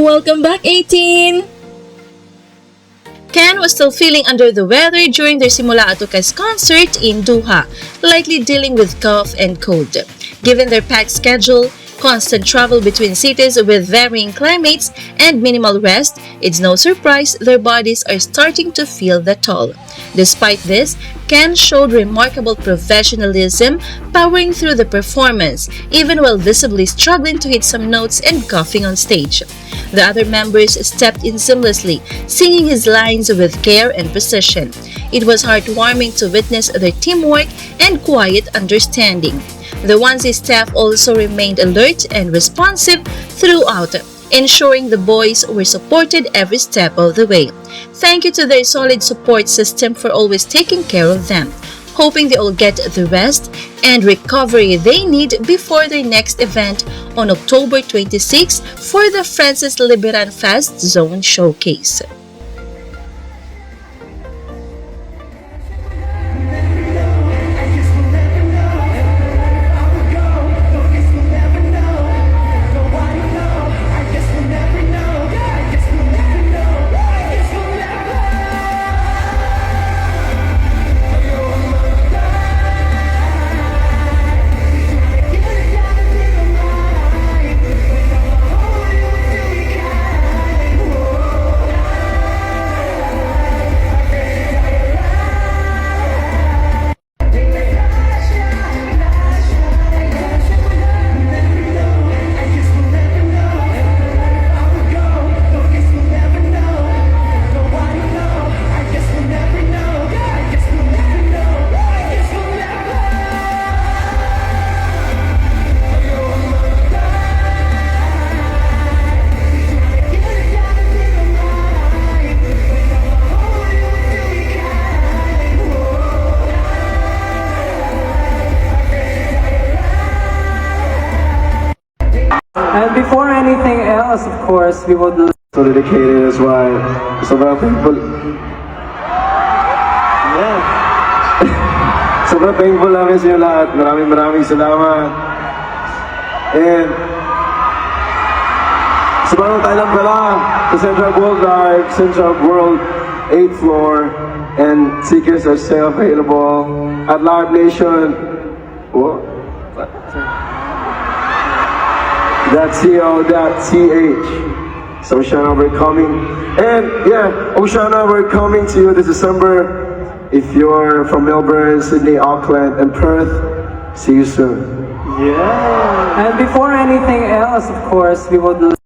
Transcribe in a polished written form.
Welcome back, 18! Ken was still feeling under the weather during their Simula Atukas concert in Doha, likely dealing with cough and cold. Given their packed schedule, constant travel between cities with varying climates, and minimal rest, it's no surprise their bodies are starting to feel the toll. Despite this, Ken showed remarkable professionalism, powering through the performance, even while visibly struggling to hit some notes and coughing on stage. The other members stepped in seamlessly, singing his lines with care and precision. It was heartwarming to witness their teamwork and quiet understanding. The Onesie staff also remained alert and responsive throughout, ensuring the boys were supported every step of the way. Thank you to their solid support system for always taking care of them, hoping they all get the rest and recovery they need before their next event on October 26 for the Francis Liberan Fast Zone Showcase. And before anything else, of course, we would so dedicated as well. Sobrang thankful. Yeah. Sobrang thankful namin sa inyo lahat. Maraming salamat. And sa bagong Thailand pala, sa Central World 8th floor, and tickets are still available at Live Nation. What? .co.th. So Oceana, we're coming. And yeah, Oceana, we're coming to you this December. If you're from Melbourne, Sydney, Auckland, and Perth, see you soon. Yeah. And before anything else, of course, we would